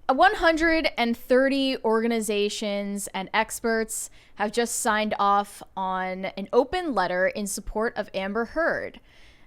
130 organizations and experts have just signed off on an open letter in support of Amber Heard.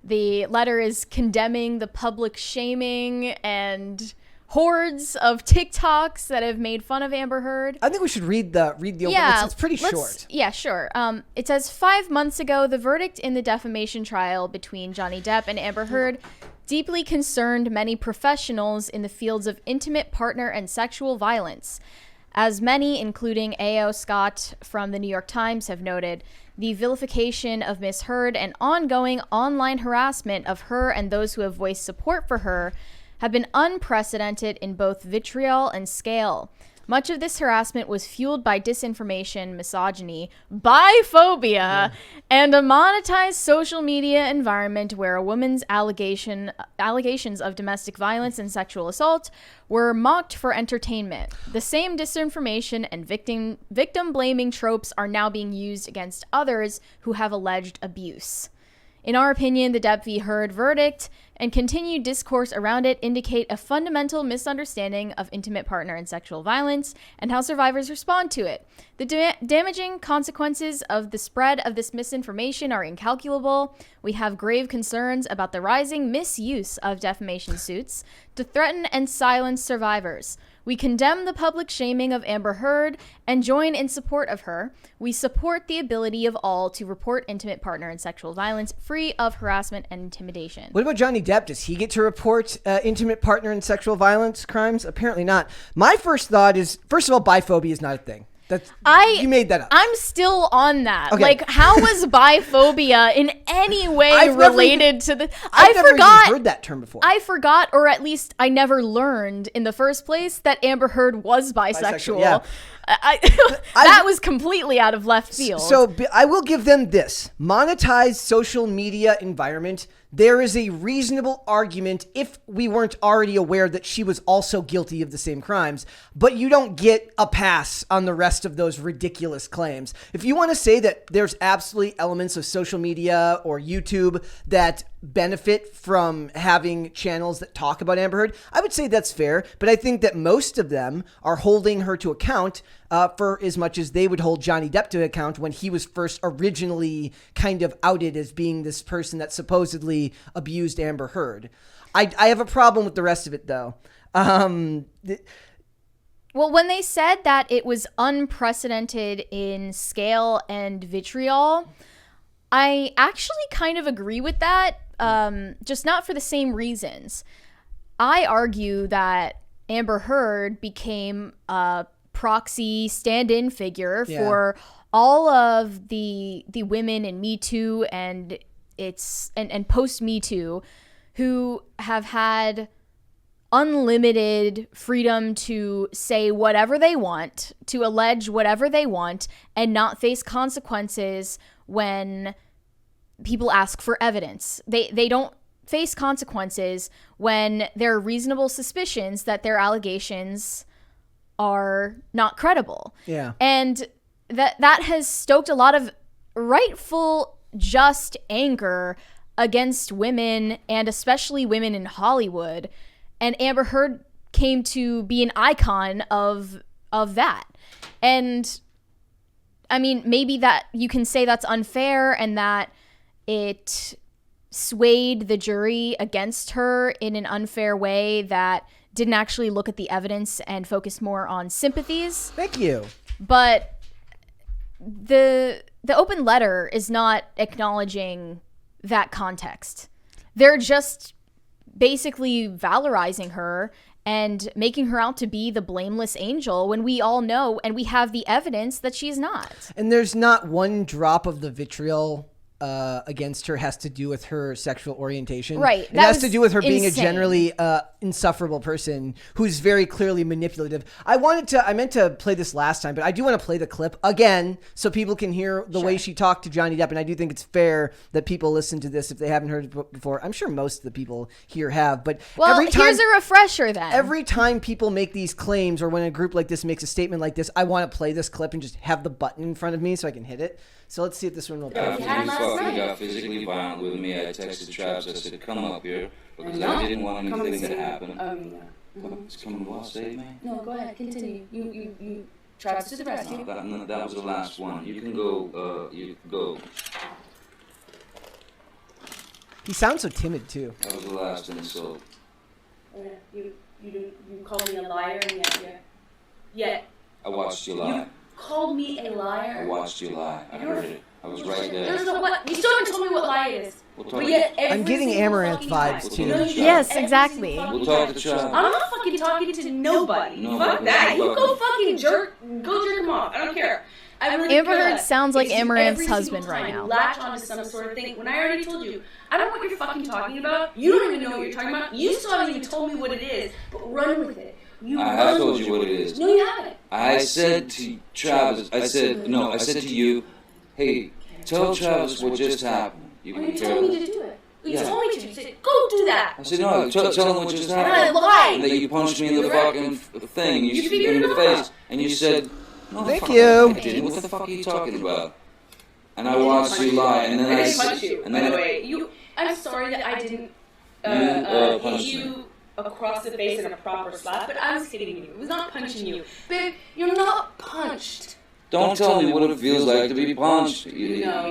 The letter is condemning the public shaming and hordes of TikToks that have made fun of Amber Heard. I think we should read the open. It's pretty short. Yeah, sure. It says 5 months ago, the verdict in the defamation trial between Johnny Depp and Amber Heard deeply concerned many professionals in the fields of intimate partner and sexual violence. As many, including A.O. Scott from the New York Times, have noted, the vilification of Miss Heard and ongoing online harassment of her and those who have voiced support for her have been unprecedented in both vitriol and scale. Much of this harassment was fueled by disinformation, misogyny, biphobia, and a monetized social media environment where a woman's allegations of domestic violence and sexual assault were mocked for entertainment. The same disinformation and victim-blaming tropes are now being used against others who have alleged abuse. In our opinion, the Depp v. Heard verdict and continued discourse around it indicate a fundamental misunderstanding of intimate partner and sexual violence and how survivors respond to it. The damaging consequences of the spread of this misinformation are incalculable. We have grave concerns about the rising misuse of defamation suits to threaten and silence survivors. We condemn the public shaming of Amber Heard and join in support of her. We support the ability of all to report intimate partner and sexual violence free of harassment and intimidation. What about Johnny Depp? Does he get to report intimate partner and sexual violence crimes? Apparently not. My first thought is, first of all, biphobia is not a thing. You made that up. I'm still on that. Okay. Like, how was biphobia in any way related to the... I've never even heard that term before. I forgot, or at least I never learned in the first place, that Amber Heard was bisexual. Yeah. That was completely out of left field. So I will give them this. Monetized social media environment, there is a reasonable argument, if we weren't already aware that she was also guilty of the same crimes, but you don't get a pass on the rest of those ridiculous claims. If you want to say that there's absolutely elements of social media or YouTube that benefit from having channels that talk about Amber Heard, I would say that's fair, but I think that most of them are holding her to account for as much as they would hold Johnny Depp to account when he was first originally kind of outed as being this person that supposedly abused Amber Heard. I have a problem with the rest of it, though. Well, when they said that it was unprecedented in scale and vitriol, I actually kind of agree with that, just not for the same reasons. I argue that Amber Heard became a proxy stand-in figure for all of the women in Me Too and post Me Too who have had unlimited freedom to say whatever they want, to allege whatever they want, and not face consequences when people ask for evidence. They don't face consequences when there are reasonable suspicions that their allegations are not credible. Yeah. And that has stoked a lot of rightful, just anger against women, and especially women in Hollywood. And Amber Heard came to be an icon of that. And I mean, maybe that you can say that's unfair and that it swayed the jury against her in an unfair way that didn't actually look at the evidence and focus more on sympathies. Thank you. But the open letter is not acknowledging that context. They're just basically valorizing her and making her out to be the blameless angel when we all know and we have the evidence that she's not. And there's not one drop of the vitriol against her has to do with her sexual orientation. Right. It has to do with her being a insane. generally insufferable person who's very clearly manipulative. I meant to play this last time, but I do want to play the clip again so people can hear the way she talked to Johnny Depp. And I do think it's fair that people listen to this if they haven't heard it before. I'm sure most of the people here have, but here's a refresher then. Every time people make these claims or when a group like this makes a statement like this, I want to play this clip and just have the button in front of me so I can hit it. So let's see if this one will play. He got physically violent with me. I texted Travis. I said, come up here because I didn't want anything to happen. It's coming to us, save me. No, go ahead, continue. You Travis to the rescue. No, that was the last one. You can go, He sounds so timid too. That was the last insult. You called me a liar, and yet I watched you lie. you called me a liar. I watched you lie. I heard it. I was right there. There's no what. You still haven't told me what lie it is. We'll talk. But yet I'm getting single Amaranth fucking vibes, time. too. You know you do Yes, every exactly. single We'll fucking talk to time. Chad. I'm not fucking talking to nobody. No, Fuck but that. we're You go fucking- fucking jerk him off. I don't care. I really Amber feel Heard that. sounds like It's Amaranth's every husband single right time now. Latch onto some sort of thing. When I already told you, I don't know what you're fucking talking about. You don't even know what you're talking about. You still haven't even told me what it is. But run with it. I have told you what it is. No, you haven't. I said to Travis, I said to you, hey, tell Travis what just happened. You Well, can you tell told me him. to do it. You Yeah. told me to. You said, go do that. I said, no, tell him what just And I happened. lied. And that you punched me in the fucking thing. You You figured in it the out. face. And you said, no, the Thank fuck you. I didn't. What the fuck are you talking about? And I watched you lie. And then I I didn't punch said, you, and by then the way. I'm sorry that I didn't You, punched hit me. you across the face in a proper slap, but I was hitting you. It was not punching you. Babe, you're not punched. Don't tell me what it feels like to be punched. No,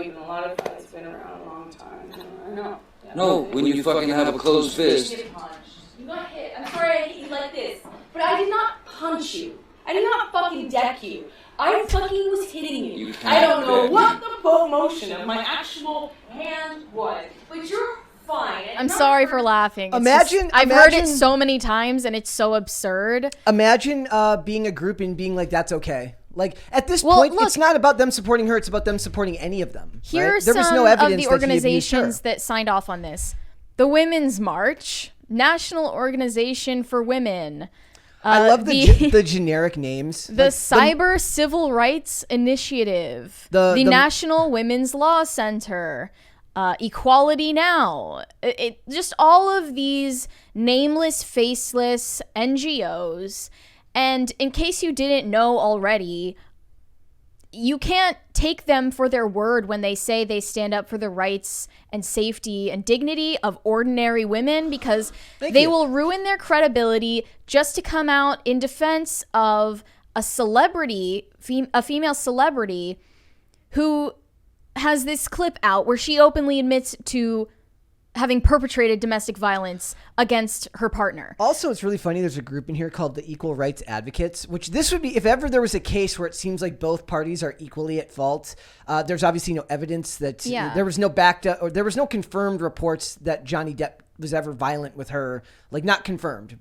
even a lot of guys been around a long time. I know. Yeah. No, when you fucking have a closed You fist. get punched. You got hit. I'm sorry I hit you like this, but I did not punch you. I did not fucking deck you. I fucking was hitting you. You can't I don't know deck what the full motion of my actual hand was, but you're fine. I'm sorry for laughing. It's Imagine- I've heard it imagine- so many times and it's so absurd. Imagine being a group and being like, that's okay. Like, at this Well, point, look- it's not about them supporting her. It's about them supporting any of them. Here are right? There was some no of evidence the that he abused organizations her. that signed off on this. The Women's March, National Organization for Women. I love the generic names. The Like, Cyber Civil Rights Initiative, the the- National Women's Law Center, Equality Now. It just all of these nameless, faceless NGOs. And in case you didn't know already, you can't take them for their word when they say they stand up for the rights and safety and dignity of ordinary women, because they you. will ruin their credibility just to come out in defense of a celebrity, a female celebrity, who has this clip out where she openly admits to having perpetrated domestic violence against her partner. Also, it's really funny. There's a group in here called the Equal Rights Advocates, which this would be if ever there was a case where it seems like both parties are equally at fault. There's obviously no evidence that there was no backed up, or there was no confirmed reports that Johnny Depp was ever violent with her, like not confirmed,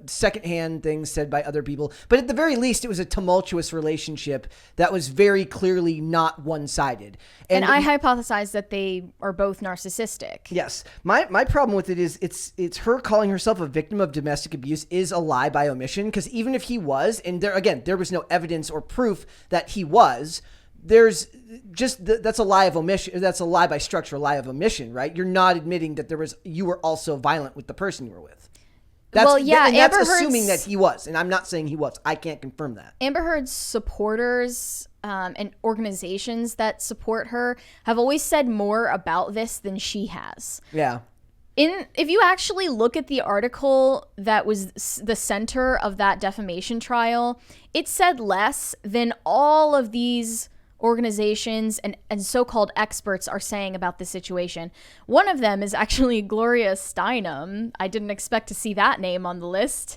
secondhand things said by other people. But at the very least, it was a tumultuous relationship that was very clearly not one-sided. And I hypothesize that they are both narcissistic. Yes. My problem with it is it's her calling herself a victim of domestic abuse is a lie by omission, because even if he was, and there was no evidence or proof that he was, there's just that's a lie of omission. That's a lie by structure, a lie of omission, right? You're not admitting that you were also violent with the person you were with. That's Amber assuming Heard's- that he was, and I'm not saying he was. I can't confirm that. Amber Heard's supporters and organizations that support her have always said more about this than she has. Yeah. If you actually look at the article that was the center of that defamation trial, it said less than all of these organizations and so-called experts are saying about this situation. One of them is actually Gloria Steinem. I didn't expect to see that name on the list.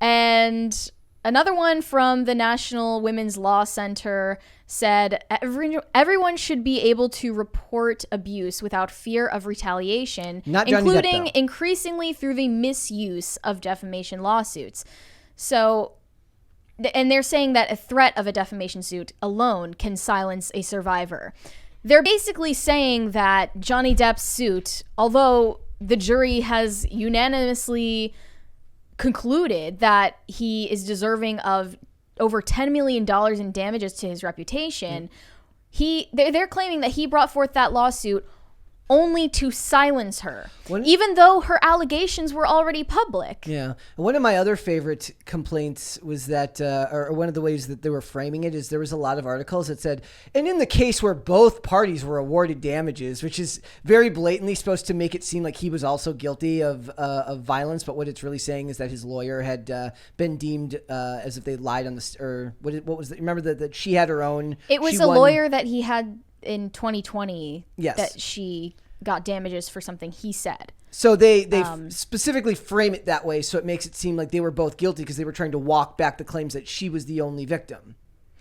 And another one from the National Women's Law Center said everyone should be able to report abuse without fear of retaliation, Not Johnny Depp, including though. increasingly through the misuse of defamation lawsuits. So, and they're saying that a threat of a defamation suit alone can silence a survivor. They're basically saying that Johnny Depp's suit, although the jury has unanimously concluded that he is deserving of over $10 million in damages to his reputation, they're claiming that he brought forth that lawsuit only to silence her, When- even though her allegations were already public. Yeah. One of my other favorite complaints was that, or one of the ways that they were framing it is there was a lot of articles that said, and in the case where both parties were awarded damages, which is very blatantly supposed to make it seem like he was also guilty of violence. But what it's really saying is that his lawyer had been deemed as if they lied on the, or what was it? Remember that she had her own. It was she a won- lawyer that he had in 2020 Yes. that she got damages for something he said. So they specifically frame it that way, so it makes it seem like they were both guilty because they were trying to walk back the claims that she was the only victim.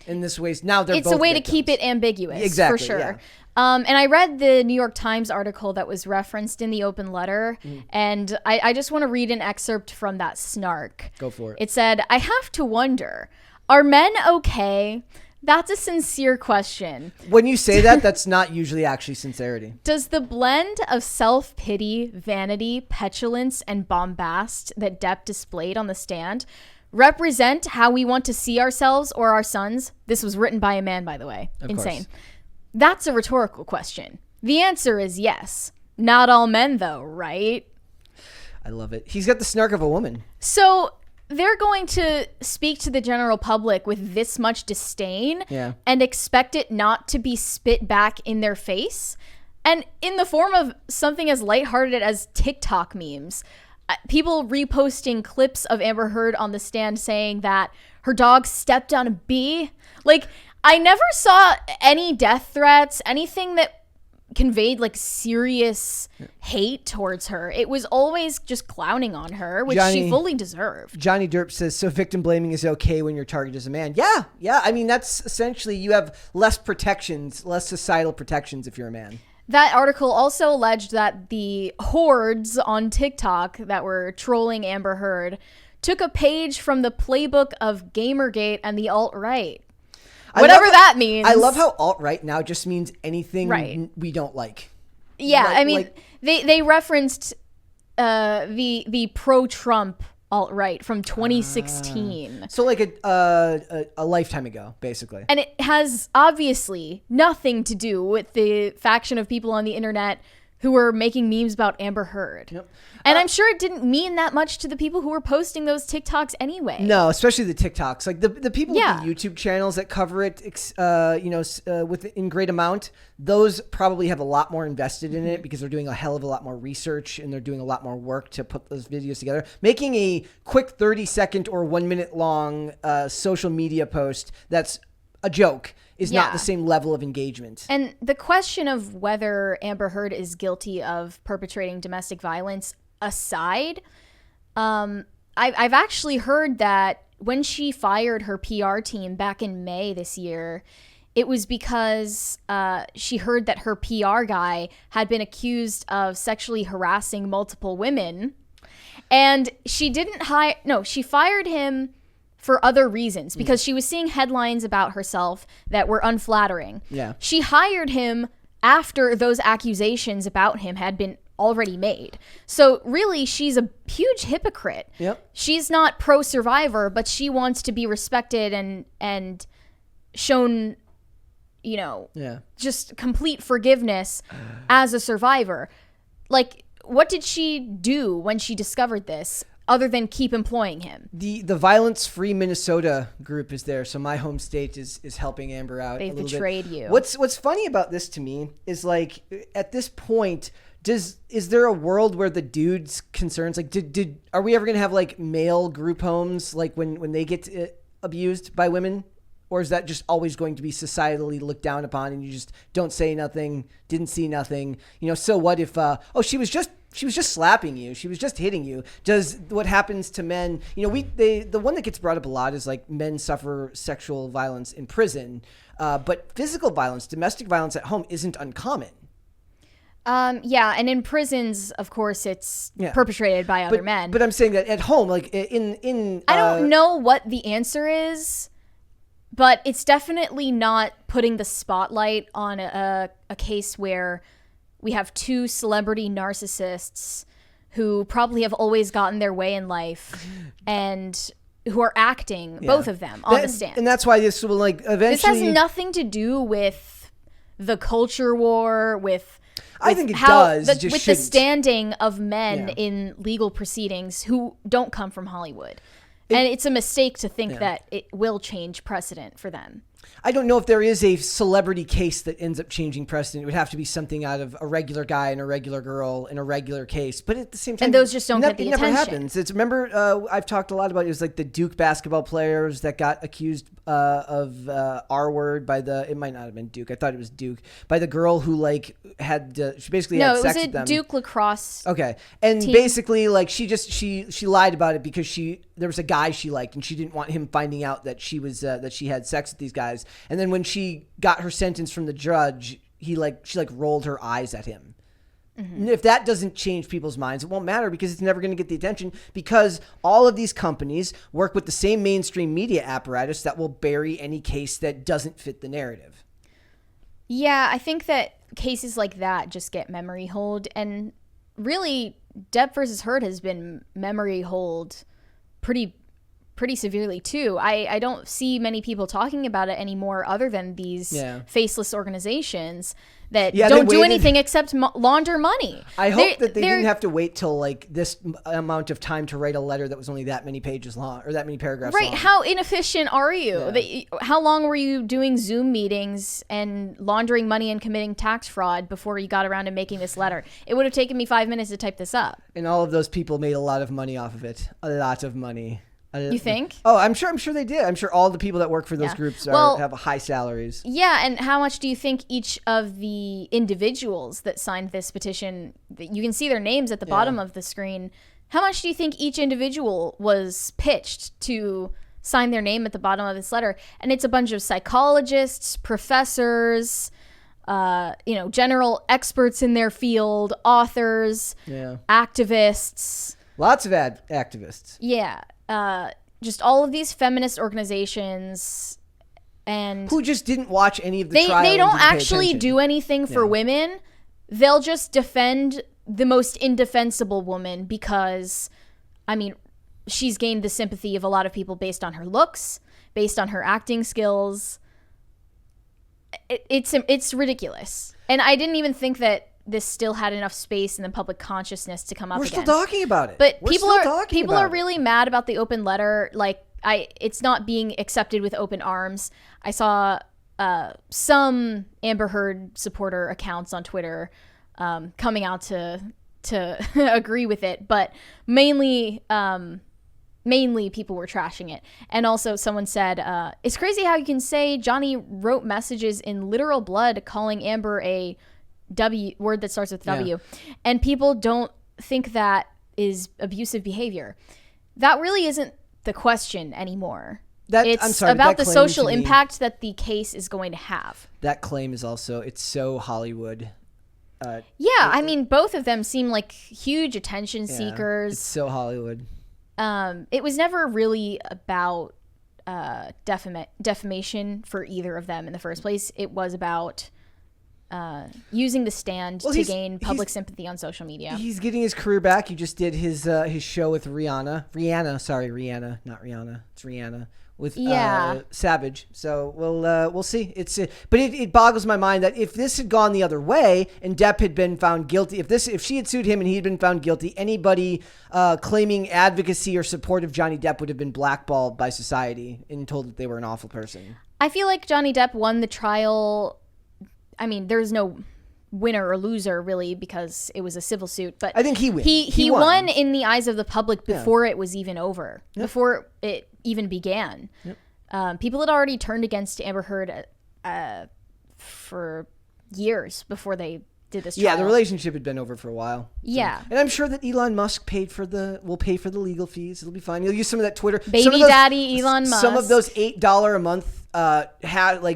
In this way, now they're It's both a way victims. to keep it ambiguous, Exactly, for sure. yeah. And I read the New York Times article that was referenced in the open letter, and I just want to read an excerpt from that snark. Go for it. It said, "I have to wonder, are men okay? That's a sincere question. When you say that, that's not usually actually sincerity. Does the blend of self-pity, vanity, petulance, and bombast that Depp displayed on the stand represent how we want to see ourselves or our sons?" This was written by a man, by the way. Of Insane. course. That's a rhetorical question. The answer is yes. Not all men, though, right? I love it. He's got the snark of a woman. So they're going to speak to the general public with this much disdain Yeah. and expect it not to be spit back in their face, and in the form of something as lighthearted as TikTok memes. People reposting clips of Amber Heard on the stand saying that her dog stepped on a bee. Like, I never saw any death threats, anything that conveyed like serious hate towards her. It was always just clowning on her, which she Johnny- fully deserved. Johnny Derp says, so victim blaming is okay when your target is a man. Yeah. I mean, that's essentially, you have less protections, less societal protections if you're a man. That article also alleged that the hordes on TikTok that were trolling Amber Heard took a page from the playbook of Gamergate and the alt-right. Whatever that means. I love how alt-right now just means anything Right. we don't like. Yeah, Like- I mean, like- they referenced the pro-Trump alt-right from 2016. So like a lifetime ago, basically. And it has obviously nothing to do with the faction of people on the internet who were making memes about Amber Heard. Yep. And I'm sure it didn't mean that much to the people who were posting those TikToks anyway. No, especially the TikToks, like the people Yeah. with the YouTube channels that cover it, with in great amount. Those probably have a lot more invested in it because they're doing a hell of a lot more research and they're doing a lot more work to put those videos together. Making a quick 30-second or 1 minute long social media post that's a joke is not Yeah. the same level of engagement. And the question of whether Amber Heard is guilty of perpetrating domestic violence aside, I've actually heard that when she fired her PR team back in May this year, it was because she heard that her PR guy had been accused of sexually harassing multiple women. And she she fired him for other reasons because she was seeing headlines about herself that were unflattering. Yeah. She hired him after those accusations about him had been already made. So really, she's a huge hypocrite. Yep. She's not pro-survivor, but she wants to be respected and shown, Yeah. just complete forgiveness as a survivor. Like, what did she do when she discovered this other than keep employing him? The Violence Free Minnesota group is there, so my home state is helping Amber out. They've a little betrayed bit. you. What's funny about this to me is like at this point, is there a world where the dude's concerns like are we ever gonna have like male group homes like when they get abused by women? Or is that just always going to be societally looked down upon and you just don't say nothing, didn't see nothing? So what if, she was just slapping you. She was just hitting you. Does what happens to men, the one that gets brought up a lot is like men suffer sexual violence in prison. But physical violence, domestic violence at home isn't uncommon. Yeah, and in prisons, of course, it's Yeah. perpetrated by other men. But I'm saying that at home, like in I don't know what the answer is, but it's definitely not putting the spotlight on a case where we have two celebrity narcissists who probably have always gotten their way in life and who are acting, both of them, on the stand. And that's why this will like eventually. This has nothing to do with the culture war, with I think it does. Just with the shouldn't. standing of men Yeah. in legal proceedings who don't come from Hollywood. And it's a mistake to think that it will change precedent for them. I don't know if there is a celebrity case that ends up changing precedent. It would have to be something out of a regular guy and a regular girl in a regular case. But at the same time, And those just don't get the it never attention. happens. It's remember I've talked a lot about it. It was like the Duke basketball players that got accused of R word by the. It might not have been Duke. I thought it was Duke by the girl who like had she basically had sex with them. No, it was a Duke lacrosse. Okay, and team. basically, like she lied about it because there was a guy she liked, and she didn't want him finding out that she was that she had sex with these guys. And then when she got her sentence from the judge, she rolled her eyes at him. Mm-hmm. If that doesn't change people's minds, it won't matter because it's never going to get the attention because all of these companies work with the same mainstream media apparatus that will bury any case that doesn't fit the narrative. Yeah, I think that cases like that just get memory hold, and really Depp versus Heard has been memory hold pretty severely too. I don't see many people talking about it anymore other than these faceless organizations that don't do anything except launder money. I hope that they didn't have to wait till like this amount of time to write a letter that was only that many pages long or that many paragraphs long. Right. How inefficient are you? How long were you doing Zoom meetings and laundering money and committing tax fraud before you got around to making this letter? It would have taken me 5 minutes to type this up. And all of those people made a lot of money off of it. A lot of money. You think? Oh, I'm sure they did. I'm sure all the people that work for those groups have high salaries. Yeah, and how much do you think each of the individuals that signed this petition, you can see their names at the bottom of the screen, how much do you think each individual was pitched to sign their name at the bottom of this letter? And it's a bunch of psychologists, professors, general experts in their field, authors, activists. Lots of activists. Yeah. Just all of these feminist organizations and who just didn't watch any of the trial. They don't actually do anything for women. They'll just defend the most indefensible woman because, I mean, she's gained the sympathy of a lot of people based on her looks, based on her acting skills. It's ridiculous. And I didn't even think that this still had enough space in the public consciousness to come up again. We're still talking about it. But people are really mad about the open letter. Like it's not being accepted with open arms. I saw some Amber Heard supporter accounts on Twitter coming out to agree with it, but mainly people were trashing it. And also someone said, it's crazy how you can say Johnny wrote messages in literal blood calling Amber a word that starts with W, and people don't think that is abusive behavior. That really isn't the question anymore. It's about the social impact that the case is going to have. That claim is also, it's so Hollywood. I mean, both of them seem like huge attention seekers. It's so Hollywood. It was never really about defamation for either of them in the first place. It was about using the stand to gain public sympathy on social media. He's getting his career back. He just did his show with Rihanna, not Rihanna. It's Rihanna with Savage. So we'll see. But it boggles my mind that if this had gone the other way and Depp had been found guilty, if she had sued him and he had been found guilty, anybody claiming advocacy or support of Johnny Depp would have been blackballed by society and told that they were an awful person. I feel like Johnny Depp won the trial. I mean, there's no winner or loser really because it was a civil suit, but I think he wins. He won in the eyes of the public before it was even over, before it even began. People had already turned against Amber Heard for years before they did this trial. Yeah, the relationship had been over for a while. Yeah. And I'm sure that Elon Musk will pay for the legal fees. It'll be fine. He'll use some of that Twitter. Daddy Elon Musk. Some of those $8 a month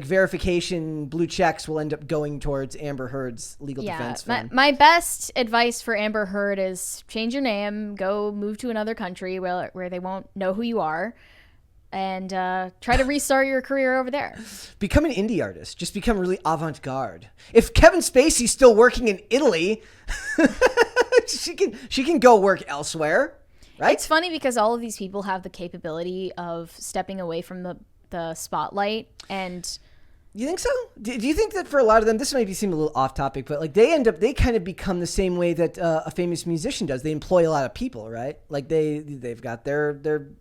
verification blue checks will end up going towards Amber Heard's legal defense fund. My best advice for Amber Heard is change your name, go move to another country where they won't know who you are, and try to restart your career over there. Become an indie artist. Just become really avant-garde. If Kevin Spacey's still working in Italy, she can go work elsewhere, right? It's funny because all of these people have the capability of stepping away from the spotlight and You think so? Do you think that for a lot of them, this might seem a little off topic, but like they kind of become the same way that a famous musician does. They employ a lot of people, right? Like they've got their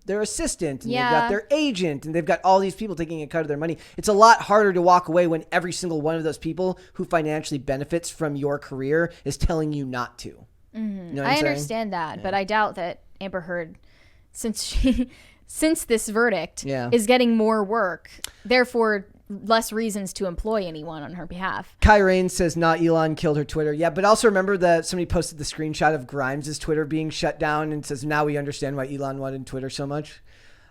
assistant, and they've got their agent, and they've got all these people taking a cut of their money. It's a lot harder to walk away when every single one of those people who financially benefits from your career is telling you not to. Mm-hmm. You know what I'm saying? Understand that, but I doubt that Amber Heard, since this verdict, is getting more work, therefore less reasons to employ anyone on her behalf. Kai Rain says not Elon killed her Twitter. Yeah, but also remember that somebody posted the screenshot of Grimes' Twitter being shut down and says now we understand why Elon wanted Twitter so much.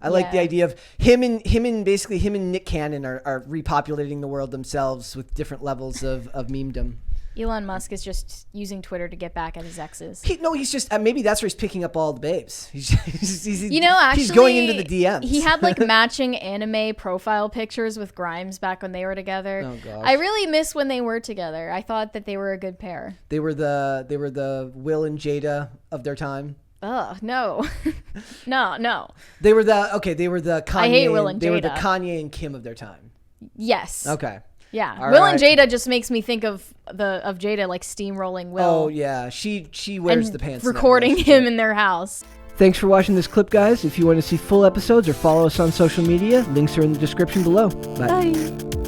I like the idea of him and Nick Cannon are repopulating the world themselves with different levels of memedom. Elon Musk is just using Twitter to get back at his exes. He's just maybe that's where he's picking up all the babes. He's Actually, he's going into the DMs. He had like matching anime profile pictures with Grimes back when they were together. Oh gosh. I really miss when they were together. I thought that they were a good pair. They were the Will and Jada of their time. Ugh, no. no. They were the Kanye. I hate Will and Jada. They were the Kanye and Kim of their time. Yes. Okay. Yeah, All Will right. and Jada just makes me think of Jada like steamrolling Will. Oh yeah, she wears and the pants. in that recording relationship. him in their house. Thanks for watching this clip, guys. If you want to see full episodes or follow us on social media, links are in the description below. Bye. Bye.